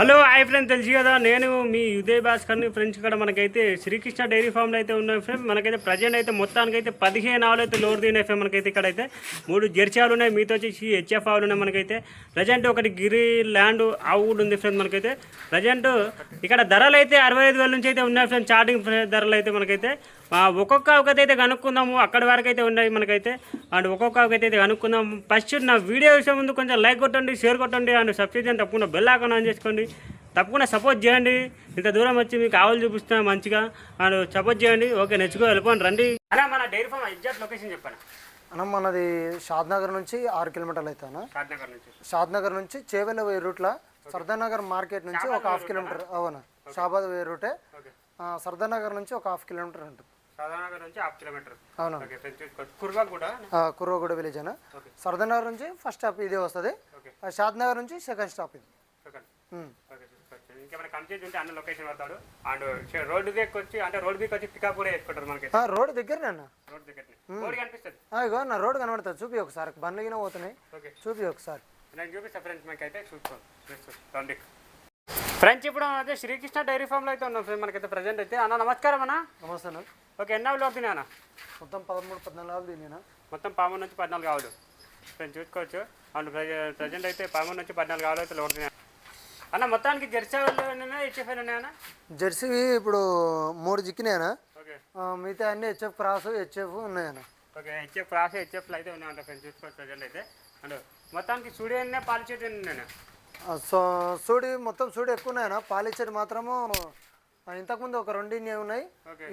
Hello hi friends, తెలుసు కదా నేను మీ ఉదయ్ భాస్కర్ని. ఫ్రెండ్స్ ఇక్కడ మనకైతే శ్రీకృష్ణ డైరీ ఫామ్లో అయితే ఉన్నాయి ఫ్రెండ్స్. మనకైతే ప్రజెంట్ అయితే మొత్తానికి అయితే 15 ఆవులు అయితే లోడ్ దిగినాయి ఫ్రెండ్. మనకైతే ఇక్కడైతే 3 జెర్సీ ఆవులు ఉన్నాయి, మీతో వచ్చేసి హెచ్ఎఫ్ ఆవులు ఉన్నాయి. మనకైతే ప్రజెంట్ ఒకటి గిరి ల్యాండ్ ఆవు కూడా ఉంది ఫ్రెండ్. మనకైతే ప్రజెంట్ ఇక్కడ ధరలు అయితే 65,000 నుంచి అయితే ఉన్నాయి ఫ్రెండ్. స్టార్టింగ్ ధరలు అయితే మనకైతే ఒక్కొక్క ఆవుకైతే కనుక్కుందాము, అక్కడి వరకు అయితే ఉన్నాయి మనకైతే. అండ్ ఒక్కొక్క ఆవుకైతే కనుక్కుందాం. ఫస్ట్ నా వీడియో విషయం ముందు కొంచెం లైక్ కొట్టండి, షేర్ కొట్టండి, అండ్ సబ్స్క్రైబ్ చేయండి. తప్పకుండా బెల్ ఐకాన్ ఆన్ చేసుకోండి, తప్పకుండా సపోర్ట్ చేయండి. ఇంత దూరం వచ్చి మీకు ఆవులు చూపిస్తాను మంచిగా, అండ్ సపోర్ట్ చేయండి. ఓకే, నెచ్చుకో వెళ్ళిపోండి రండి. అలా మన డైరీ ఫామ్ ఎగ్జాక్ట్ లొకేషన్ చెప్పాను అన్న. మనది షాద్నగర్ నుంచి 6 కిలోమీటర్లు అవుతానా. షాద్నగర్ నుంచి చేవెళ్ళ పోయే రూట్లో సర్దానగర్ మార్కెట్ నుంచి ఒక 1/2 కిలోమీటర్. అవునా, షాబాద్ పోయే రూటే. సర్దానగర్ నుంచి ఒక 1/2 కిలోమీటర్ ఉంటుంది. అవునా, కుర్వగూడ విలేజ్ అన్న. సర్దానగర్ నుంచి ఫస్ట్ స్టాప్ ఇదే వస్తుంది. షాద్నగర్ నుంచి సెకండ్ స్టాప్ ఇది. రోడ్ దగ్గరనే అన్న. ఇగో అన్న, రోడ్ కనబడుతుంది. చూపి ఒకసారి, బండ్లు గిన పోతున్నాయి, చూపి ఒకసారి. ఫ్రెండ్స్ ఇప్పుడు అయితే శ్రీకృష్ణ డైరీ ఫామ్లో అయితే ఉన్నాం ఫ్రెండ్. మనకైతే ప్రజెంట్ అయితే అన్న నమస్కారం అన్న. నమస్తే అన్న. ఓకే, ఎన్ని ఆవులు అవుతున్నాయి అన్న? మొత్తం 13-14 ఆవులు తిన్నా. మొత్తం 13 నుంచి 14 ఆవులు ఫ్రెండ్స్ చూసుకోవచ్చు. అండ్ ప్రజెంట్ అయితే 13 నుంచి 14 ఆవులు అయితే లోడుతున్నాయి అన్న. మొత్తానికి జెర్సీ ఆవులు హెచ్ఎఫ్ ఉన్నాయన్నా? జెర్సీ ఇప్పుడు 3 జిక్కినాయనా. మిగతా అన్ని హెచ్ఎఫ్ క్రాస్ హెచ్ఎఫ్ ఉన్నాయన్న. ఓకే, హెచ్ఎఫ్ క్రాస్ హెచ్ఎఫ్లు అయితే ఉన్నాయంట ఫ్రెండ్స్ చూసుకోవచ్చు ప్రజెంట్ అయితే. అండ్ మొత్తానికి సూడి పాలిచేటి ఉన్నాయన్నా? సూడి మొత్తం సూడి ఎక్కువ ఉన్నాయన్న. పాలిచ్చేది మాత్రము ఇంతకుముందు ఒక 2 ఉన్నాయి,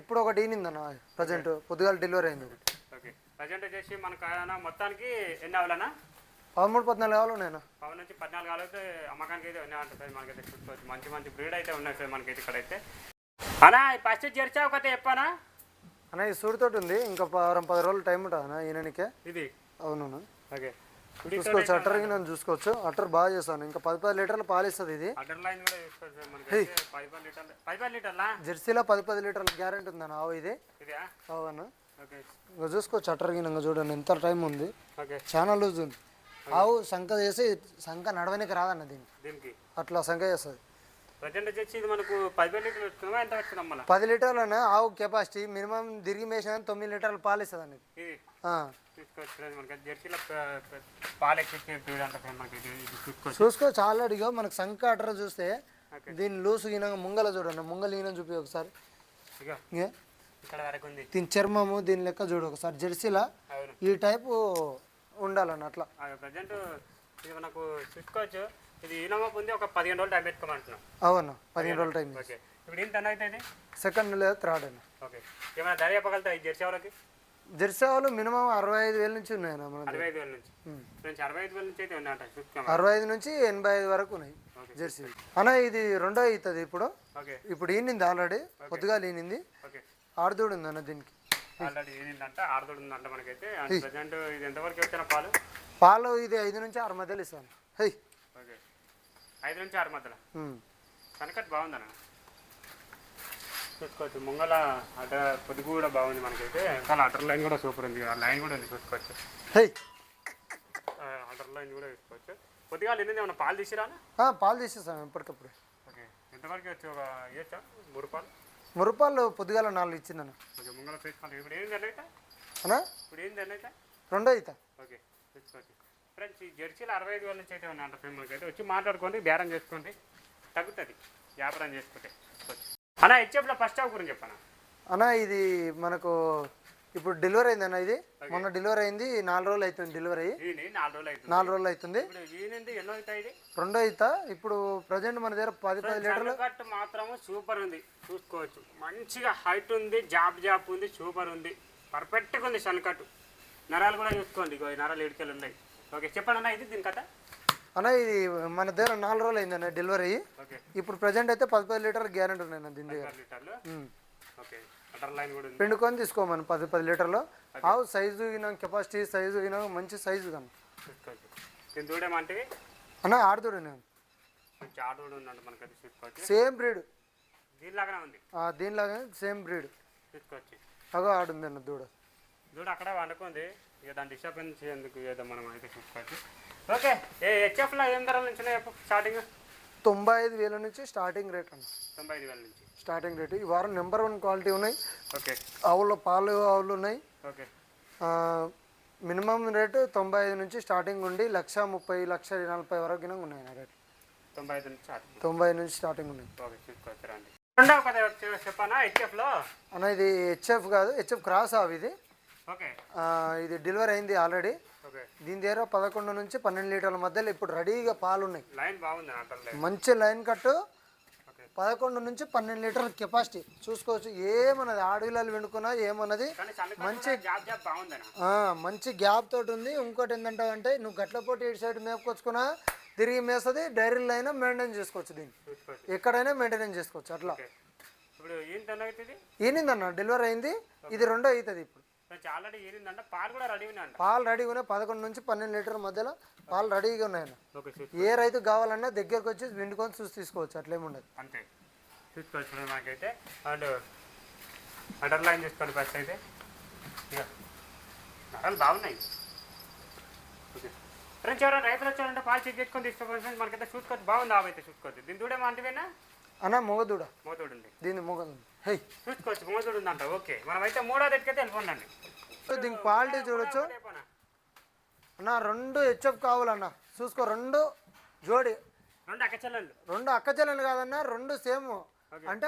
ఇప్పుడు ఒకటి ఈనిందన్న. ప్రజెంట్ పొద్దుగాల డెలివరీ అయింది. ఓకే, ప్రజెంట్ వచ్చేసి మనకు మొత్తానికి ఎన్ని ఆవులన్నా? 13-14 ఆవులు ఉన్నాయన్న. 10 నుంచి 14 ఆవులు అయితే అమ్మకానికి అయితే ఉన్నాయంట మనకైతే చూసుకోవచ్చు. మంచి మంచి బ్రీడ్ అయితే ఉన్నాయి సార్ మనకైతే ఇక్కడైతే. అన్నా ఫస్ట్ జెర్సీ ఆవు కథ చెప్పానా అన్న? ఈ సూడితోటి ఉంది, ఇంకా 10 రోజులు టైం ఉంటుంది అన్న ఈయనకే. ఇది అవును. ఓకే, చూసుకోవచ్చు. అట్టర్ నన్ను చూసుకోవచ్చు. అట్టర్ బాగా చేస్తాను. ఇంకా 10 లీటర్లు పాలు ఇస్తుంది ఇది. జెర్సీలో 10 లీటర్ల గ్యారెంటీ ఉందన్న ఆవు ఇది. అవును, ఇంకా చూసుకోవచ్చు. అట్టర్ ఇంకా చూడండి ఎంత టైం ఉంది. చాలా లూజ్ ఉంది ఆవు. సంఖ చేసి సంఖ నడవనికి రాదన్న దీనికి, అట్లా సంఖ చేస్తుంది. 10 లీటర్లనే ఆవు కెపాసిటీ. మినిమం తిరిగి మేసిన 9 లీటర్లు పాలు ఇస్తుంది అండి. చూసుకోవచ్చు. ఆల్రెడీగా మనకు సంఖ అట్ర చూస్తే దీన్ని లూసు గిన ముంగల చూడండి. ముంగల గిన చూపి ఒకసారి. దీని చర్మము దీని లెక్క చూడు ఒకసారి. జెర్సీలా ఈ టైపు ఉండాలన్న అట్లా. ప్రజెంట్ ఇది మనకు చూసుకోవచ్చు. ఇది ఈనమా ఉంది, ఒక 15 రోజులు టైం పెట్టుకోమంటున్నాం. అవును, 15 రోజులు టైం. ఓకే, ఇప్పుడు ఏంటి అన్న అయితే సెకండ్ లేదా థర్డ్ అన్న. ఓకే, ఏమైనా ధర చెప్పగలుగుతా ఈ జెర్సీ ఆవులకి? జెర్సీ ఆవులు మినిమం 65,000 నుంచి ఉన్నాయన్న. 65,000 నుంచి 65,000 నుంచి అయితే ఉన్నాయంట. 65 నుంచి 85 వరకు ఉన్నాయి జెర్సీ అన్న. ఇది రెండో అవుతుంది ఇప్పుడు. ఇప్పుడు ఈనింది ఆల్రెడీ, పొద్దుగా ఈనింది. ఆడదూడు ఉంది అన్న దీనికి. ఆల్రెడీ ఏంటంటే ఆడదోడు ఉందంట మనకైతే. ప్రజెంట్ ఇది ఎంతవరకు వచ్చిన పాలు ఇది 5 నుంచి 6 మధ్యలో ఇస్తాను. ఓకే, 5 నుంచి 6 మధ్యలో. కనకట్ బాగుందన్న చూసుకోవచ్చు. ముంగల అట పొదుగు కూడా బాగుంది మనకైతే. కానీ అటర్ లైన్ కూడా సూపర్ ఉంది, ఆ లైన్ కూడా ఉంది చూసుకోవచ్చు. అటర్ లైన్ కూడా చూసుకోవచ్చు. కొద్దిగా ఎన్ని ఏమన్నా పాలు తీసిరా? పాలు తీసేస్తాను ఎప్పటికప్పుడు. ఓకే, ఎంతవరకు వచ్చి ఒక ఇవ్వచ్చా? 3 పాలు? 3 పాలు పొద్దుగాల 4 ఇచ్చిందన్న. ఓకే, ముంగల ఫేస్ పాలు. ఇప్పుడు ఏంది అన్నైతే అన్నా? ఇప్పుడు ఏంది అన్నైతే రెండో అవుతా. ఓకే, చూసుకోవచ్చు ఫ్రెండ్స్. ఈ జెర్సీలు 65,000 నుంచి అయితే ఉన్నాయంట ఫ్రెండ్కి అయితే. వచ్చి మాట్లాడుకోండి, బేరం చేసుకోండి, తగ్గుతుంది వ్యాపారం చేసుకుంటే. అన్న హెచ్ఎఫ్లో ఫస్ట్ ఆవు గురించి చెప్పాను అన్న. ఇది మనకు ఇప్పుడు డెలివరీ అయింది అన్న. ఇది మొన్న డెలివరీ అయింది. 4 రోజులు అవుతుంది డెలివరీ అయ్యి. 4 రోజులు అవుతుంది. రెండో అవుతా. ఇప్పుడు ప్రజెంట్ మన దగ్గర 10 లీటర్లు మాత్రం సూపర్ ఉంది చూసుకోవచ్చు. మంచిగా హైట్ ఉంది, జాబ్ ఉంది, సూపర్ ఉంది, పర్ఫెక్ట్గా ఉంది. సన్కట్ నరాలు కూడా చూసుకోండి, నరాలు ఏడుకెళ్ళి ఉన్నాయి. ఓకే, చెప్పండి అన్న ఇది దీని కథ అన్న. ఇది మన దగ్గర 4 రోజులు అయింది అన్న డెలివరీ. ఇప్పుడు ప్రజెంట్ అయితే 10 లీటర్లు గ్యారెంటీ ఉన్నాయి అన్న దీని దగ్గర. పిండుకొని తీసుకోమని 10 లీటర్లు. ఆవు సైజు కెపాసిటీ సైజు మంచి సైజు కానీ అన్న. ఆడదూడు సేమ్ బ్రీడ్, దీనిలాగా సేమ్ బ్రీడ్. అగో ఆడుంది అన్న దూడ. అక్కడ వండుకుంది. ఇక దాని డిస్టర్బెన్స్ ఎందుకు ఏదో మనం అయితే చూసుకోవచ్చు. ఓకే, హెచ్ఎఫ్లో ఏం ధరల నుంచి స్టార్టింగ్? 95,000 నుంచి స్టార్టింగ్ రేట్ అన్న. 95,000 నుంచి స్టార్టింగ్ రేట్. ఈ వారం నెంబర్ 1 క్వాలిటీ ఉన్నాయి. ఓకే. ఆవుల్లో పాలు ఆవులు ఉన్నాయి. ఓకే. మినిమం రేటు 95 నుంచి స్టార్టింగ్ ఉండి 1,30,000 1,40,000 వరకు ఉన్నాయి రేట్. 90 నుంచి స్టార్టింగ్ ఉన్నాయి. చెప్పనా హెచ్ఎఫ్లో అన్న ఇది హెచ్ఎఫ్ కాదు, హెచ్ఎఫ్ క్రాస్ ఆవు ఇది. ఓకే. ఇది డెలివరీ అయింది ఆల్రెడీ. ఓకే. దీని దగ్గర 11 నుంచి 12 లీటర్ల మధ్యలో ఇప్పుడు రెడీగా పాలు ఉన్నాయి. లైన్ బాగుంది, మంచి లైన్ కట్టు. 11 నుంచి 12 లీటర్ల కెపాసిటీ చూసుకోవచ్చు. ఏమన్నది ఆడవిలాలు వెనుకున్నా ఏమన్నది మంచి గ్యాప్ తోటి ఉంది. ఇంకోటి ఏంటంటే అంటే నువ్వు గట్లపోటీ ఇటు సైడ్ మేపుకొచ్చుకున్నా తిరిగి మేస్తుంది. డైరీలో అయినా మెయింటైన్ చేసుకోవచ్చు, దీన్ని ఎక్కడైనా మెయింటైన్ చేసుకోవచ్చు. అట్లా ఈనిందన్న డెలివరీ అయింది. ఇది రెండో అవుతుంది ఇప్పుడు. పాలు రెడీగా ఉన్నాయి. 11 నుంచి 12 లీటర్ల మధ్యలో పాలు రెడీగా ఉన్నాయన్న. ఏ రైతు కావాలన్నా దగ్గరకు వచ్చి విండుకొని చూసి తీసుకోవచ్చు, అట్లేముండదు. అంతే చూసుకోవచ్చు. మాకైతే అండ్ అండర్ లైన్ చేసుకోండి ఫస్ట్ అయితే. నరాలు బాగున్నాయి. ఓకే ఫ్రెండ్స్, ఎవరైనా రైతులు వచ్చారంటే పాలు చెక్ చేసుకొని తీసుకోవాలి. మనకైతే చూసుకోవచ్చు, బాగుంది. ఆవైతే చూసుకోవచ్చు. దీని దూడేమో అంటేనా అన్న మొగదూడ. మోతోడు ఉంది. దీని మొగదు చూసుకోవచ్చు, మోతోడు ఉందంట. ఓకే, మనమైతే మూడో దగ్గరికి వెళ్ళిపోండి. దీని క్వాలిటీ చూడొచ్చు అన్న. 2 హెచ్ఎఫ్ కావాలన్న. చూసుకో, 2 జోడి, 2 అక్కచెల్లెలు కాదన్న, 2 సేమ్. అంటే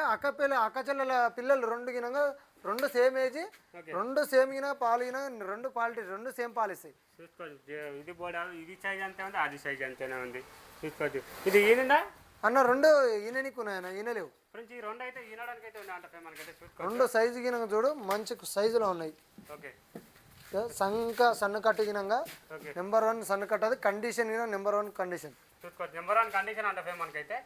అక్కచెల్లెల పిల్లలు 2 గినంగా 2 సేమ్ ఏజ్, 2 సేమ్ గిన పాలు గిన 2 క్వాలిటీ 2 సేమ్ పాలు ఇస్తాయి. చూసుకోవచ్చు. ఇది బోడా, ఇది సైజ్ అంతే ఉంది, అది సైజ్ అంతేనే ఉంది. చూసుకోవచ్చు. ఇది ఈనిందా అన్న? 2 ఈననికి ఉన్నాయన్న, ఈనలేవు. ఫ్రెండ్స్, ఈ 2 అయితే ఈనడానికి అయితే ఉంది అంటే మనకైతే చూసుకోవచ్చు. 2 సైజు గినంగా చూడు, మంచి సైజులో ఉన్నాయి. ఓకే. సన్నకట్టు గినంగా నెంబర్ 1 సన్నకట్టు. అది కండిషన్ గిన నెంబర్ 1 కండిషన్. చూసుకోవచ్చు, నెంబర్ 1 కండిషన్ అంటే మనకైతే.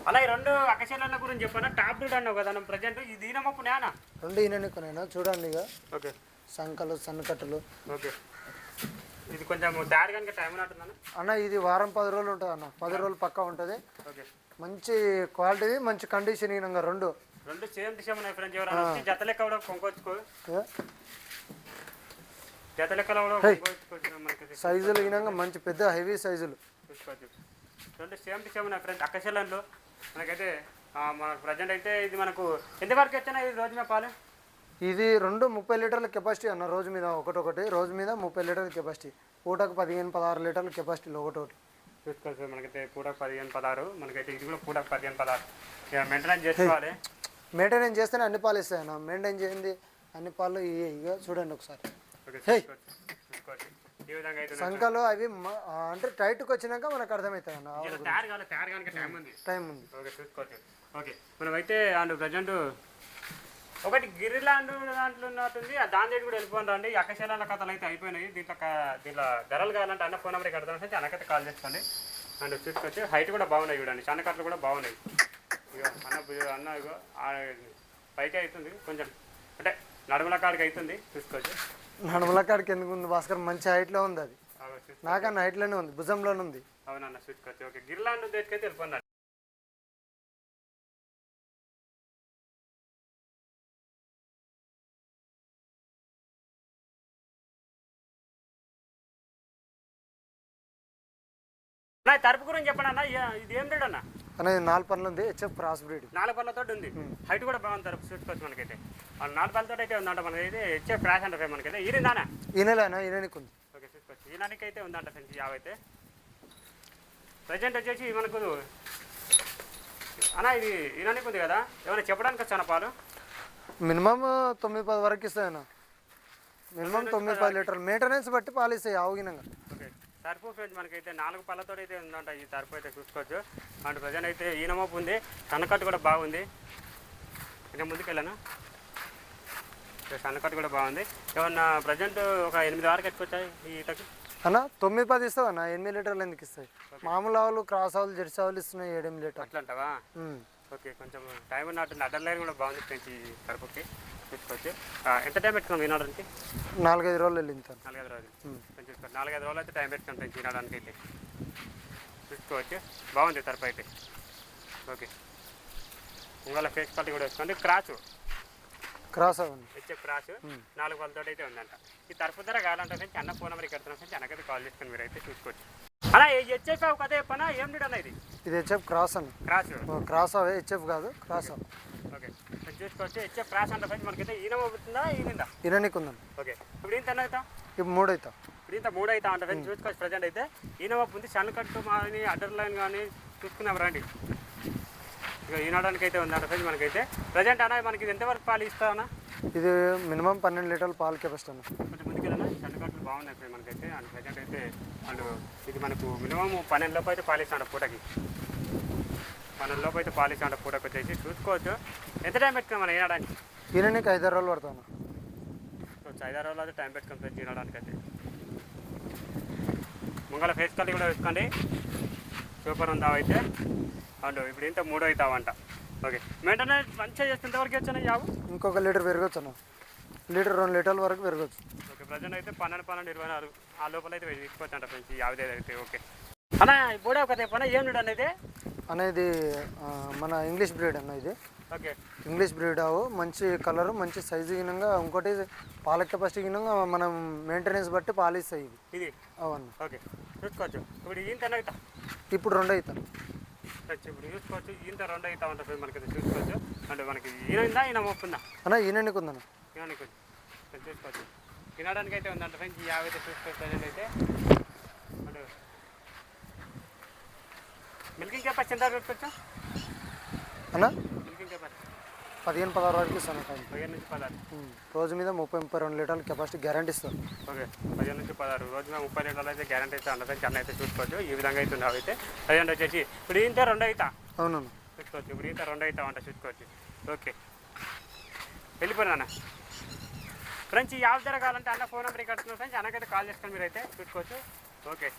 అలా ఈ 2 అకశల గురించి చెప్పాను. టాప్ బ్రీడ్ అన్నావు కదా ప్రజెంట్. ఇది ఈనమప్పు నేనా? 2 ఈననికున్నాయినా చూడండి ఇక. ఓకే. సంకలు సన్నకట్టులు. ఓకే. ఇది కొంచెం తయారు కనుక టైం ఉన్నట్టుందన్న. అన్న ఇది వారం 10 రోజులు ఉంటుంది అన్న. 10 రోజులు పక్కా ఉంటుంది. ఓకే. మంచి క్వాలిటీ, మంచి కండిషన్ గినంగా 2 సేమ్ దిశ ఉన్నాయి ఫ్రెండ్స్. ఎవరైనా జత లెక్క కూడా కొనుక్కోవచ్చు. జత లెక్కలో కూడా కొనుక్కోవచ్చు. మనకి సైజులు గినంగా మంచి పెద్ద హెవీ సైజులు చూసుకోవచ్చు. 2 సేమ్ దిశ ఉన్నాయి ఫ్రెండ్స్. అక్కశలంలో మనకైతే మనకు ప్రజెంట్ అయితే ఇది మనకు ఎంతవరకు వచ్చినా ఇది రోజు మీద పాలు? ఇది 2 30 లీటర్ల కెపాసిటీ అన్న. రోజు మీద ఒకటొకటి, రోజు మీద 30 లీటర్ల కెపాసిటీ. పూటకు 15-16 లీటర్ల కెపాసిటీలో ఒకటొకటి చూసుకోవచ్చు. మనకైతే పూటకు 15-16. మనకైతే ఇది కూడా పూటకు 15-16. ఇక మెయింటెనెన్స్ చేసుకోవాలి. మెయింటెనెన్స్ చేస్తేనే అన్ని పాలు ఇస్తాయి అన్న. మెయింటైన్ చేయండి అన్ని పాలు ఇక చూడండి ఒకసారి. ఈ విధంగా అయితే సంఖలు అవి అంటే టైట్కి వచ్చినాక మనకు అర్థమవుతుంది అన్న. టైం ఉంది. ఓకే, చూసుకోవచ్చు. ఓకే, మనమైతే అండ్ ప్రజెంట్ ఒకటి గిరిలాండ్ దాంట్లో ఉన్నట్టుంది. దాని దగ్గర కూడా వెళ్ళిపోండి రండి. అక్కశల కథలు అయితే అయిపోయినాయి. దీంట్లో ధరలు కావాలంటే అన్న ఫోన్ నెంబర్కి కడతాను. అన్నకైతే కాల్ చేసుకోండి. అండ్ చూసుకోవచ్చు. హైట్ కూడా బాగున్నాయి చూడండి. చిన్న కట్టలు కూడా బాగున్నాయి. ఇక అన్న ఇగో పైకి అవుతుంది కొంచెం, అంటే నడుముల కాడికి అవుతుంది. చూసుకోవచ్చు. నడుముల కాడికి ఎందుకు ఉంది భాస్కర్? మంచి హైట్లో ఉంది. అది నాకన్నా హైట్లోనే ఉంది, భుజంలోనే ఉంది. అవునన్న, చూసుకోవచ్చు. ఓకే, గిరిలాండ్ దగ్గరికి అయితే వెళ్ళిపోండి. తరపు గురించి చెప్పండి అన్న. ఇది ఏం బ్రీడ్ అన్న? అనేది 4 పనులు ఉంది. HF cross breed. 4 పళ్ళతో ఉంది. హైట్ కూడా బాగుంది. తరపు చూసుకోవచ్చు. మనకైతే 4 పళ్ళతో అయితే ఉందంట. మనకైతే హెచ్ఎఫ్ క్రాస్ అంటే మనకైతే ఈరిందానా? ఈనలేనా? ఈననికి ఉంది. ఓకే, చూసుకోవచ్చు. ఈనానికి అయితే ఉందంట ఫ్రెండ్స్. యావైతే ప్రజెంట్ వచ్చేసి మనకు అన్న ఇది ఈనానికి ఉంది కదా. ఏమైనా చెప్పడానికి వచ్చాను పాలు? మినిమం 9-10 వరకు ఇస్తాయన్న. మినిమం 9-10 లీటర్లు. మెయింటెనెన్స్ బట్టి పాలు ఇస్తాయి ఆవుగినంగా. ఓకే, తరపు ఫ్రెండ్స్ మనకైతే 4 పళ్ళతో అయితే ఉందంట. ఈ తరపు అయితే చూసుకోవచ్చు. అండ్ ప్రజెంట్ అయితే ఈనమోపు ఉంది. సన్నకట్టు కూడా బాగుంది. ఇంకా ముందుకు వెళ్ళాను. సన్నకట్టు కూడా బాగుంది. ఏమన్నా ప్రజెంట్ ఒక 8 వరకు ఎత్తుకొచ్చాయి ఈ ఈతకి అన్న. 9-10 ఇస్తావు అన్న. 8 లీటర్లు ఎందుకు ఇస్తాయి? మామూలు ఆవులు, క్రాస్ ఆవులు, జెర్సీ ఆవులు ఇస్తున్నాయి 7 లీటర్లు. అట్లా అంటావా? ఓకే, కొంచెం టైం ఉన్నట్టు అడ్డర్ లైన్ కూడా బాగుంది ఫ్రెండ్స్ ఈ తరపుకి. చూసుకోవచ్చు. ఎంత టైం పెట్టుకున్నాం వినడానికి? 4-5 రోజులు వెళ్ళింది. 4-5 రోజులు చూసుకోవచ్చు. 4-5 రోజులు అయితే టైం పెట్టుకున్నాం ఫ్రెండ్స్ వినడానికి అయితే. చూసుకోవచ్చు. బాగుంది తరపు అయితే. ఓకే, ఉంగళ ఫేస్ క్వాలిటీ కూడా వేసుకోండి. క్రాస్ అవ్వండి. హెచ్ఎఫ్ క్రాస్ 4 పళ్ళతో అయితే ఉందంట. ఈ తరపు ధర కావాలంటే అన్న ఫోన్ నెంబర్ ఇక్కడ అన్నకైతే కాల్ చేసుకొని మీరు అయితే చూసుకోవచ్చు. అలా హెచ్ఎఫ్ కదే పనా ఏం నీడు అన్న ఇది ఇది హెచ్ఎఫ్ క్రాస్ అని. క్రాస్. క్రాస్ అవే, హెచ్ఎఫ్ కాదు, క్రాస్ అవ. ఓకే చూసుకోవచ్చు. హెచ్ఎఫ్ క్రాస్ అంటే ఫ్రెండ్స్ మనకైతే ఈనమ అవుతుందా ఈనిందా? ఇరానికి ఉందండి. ఓకే ఇప్పుడు ఇంత ఎన్న అవుతా? ఇప్పుడు 3 అవుతా. ఇప్పుడు ఇంత 3 అవుతా అంటే ఫ్రెండ్స్ చూసుకోవచ్చు. ప్రజెంట్ అయితే ఈనమ ఉంది. సన్కట్టు కానీ అడ్డర్ లైన్ కానీ చూసుకున్నాం రండి. ఇక ఈనడానికి అయితే ఉందంట ఫ్రెండ్స్ మనకైతే. ప్రజెంట్ అన్న మనకి ఇది ఎంతవరకు పాలు ఇస్తామన్నా? ఇది మినిమం 12 లీటర్ల పాలు కెపాసిటీ అన్న. కొంచెం ముందుకెళ్ళినా సన్కట్లు బాగున్నాయి ఫ్రెండ్ మనకైతే. అండ్ ప్రజెంట్ అయితే అండ్ ఇది మనకు మినిమం 12 లోపు అయితే పాలు ఇస్తాడు పూటకి. 12 లోపు అయితే పాలు ఇస్తాడు పూటకి వచ్చేసి చూసుకోవచ్చు. ఎంత టైం పెట్టుకున్నాం మనం ఈనడానికి? ఈయనకి 5-6 రోజులు పడతాను. 5-6 రోజులు అయితే టైం పెట్టుకుని ఫ్రెండ్స్ ఈనడానికి అయితే. ముంగల ఫేస్ కల్లి కూడా వేసుకోండి. సూపర్ ఉందా అయితే. అండ్ ఇప్పుడు ఇంత 3 అవుతావంట. ఓకే మెయింటెనెన్స్ మంచిగా చేస్తే వరకు వచ్చాను యావు ఇంకొక లీటర్ పెరగచ్చు అన్న. లీటర్ 2 లీటర్ల వరకు పెరగచ్చు. ఓకే ప్రజెంట్ అయితే 12-24 ఆ లోపల అయితే తీసుకోవచ్చు అంట ఫ్రెండ్స్ యావదే అయితే. ఓకే అన్న బోడే ఒక పన ఏం నీడు అనేది అనేది మన ఇంగ్లీష్ బ్రీడ్ అన్న. ఇది ఓకే ఇంగ్లీష్ బ్రీడ్ అవు. మంచి కలరు, మంచి సైజు గినంగా. ఇంకోటి పాల కెపాసిటీ గినంగా మనం మెయింటెనెన్స్ బట్టి పాలు ఇస్తాయి ఇవి. ఇది అవన్న. ఓకే చూసుకోవచ్చు. ఇప్పుడు ఈంత అవుతా? ఇప్పుడు 2 అవుతాను. ఇప్పుడు చూసుకోవచ్చు. ఈంత 2 అవుతా ఉంటుంది ఫ్రెండ్ మనకైతే చూసుకోవచ్చు. అంటే మనకి ఈయన ఈయన మొప్పుందా అన్న? ఈయనకి ఉందన్న. ఈయనకి చూసుకోవచ్చు. తినడానికి అయితే ఉందంట ఫ్రెండ్స్. యావ్ అయితే చూసుకోవచ్చు. అయితే అంటే మిల్కింగ్ కెపాసిటీ ఎంత పెట్టుకోవచ్చు అన్న? మిల్కింగ్ కెపాసిటీ 15-16 వరకు ఇస్తాను. 15 నుంచి 16 రోజు మీద 30-32 లీటర్ల కెపాసిటీ గ్యారంటీ ఇస్తాను. ఓకే 15 నుంచి 16 రోజు మీద 30 లీటర్లు అయితే గ్యారంటీ అయితే ఉండదు. చెన్న అయితే చూసుకోవచ్చు. ఈ విధంగా అయితే ఉండవు అయితే. ప్రజెంట్ వచ్చేసి ఇప్పుడు ఇంత 2 అవుతా అవునన్న. చూసుకోవచ్చు. ఇప్పుడు ఇంత 2 అవుతా అంట చూసుకోవచ్చు. ఓకే వెళ్ళిపోయినా అన్న ఫ్రెండ్స్. ఈ యాప్ జరగాలంటే అన్న ఫోన్ నెంబర్ ఇక్కడ ఫ్రెండ్స్. అన్నకైతే కాల్ చేసుకొని మీరు అయితే చూసుకోవచ్చు. ఓకే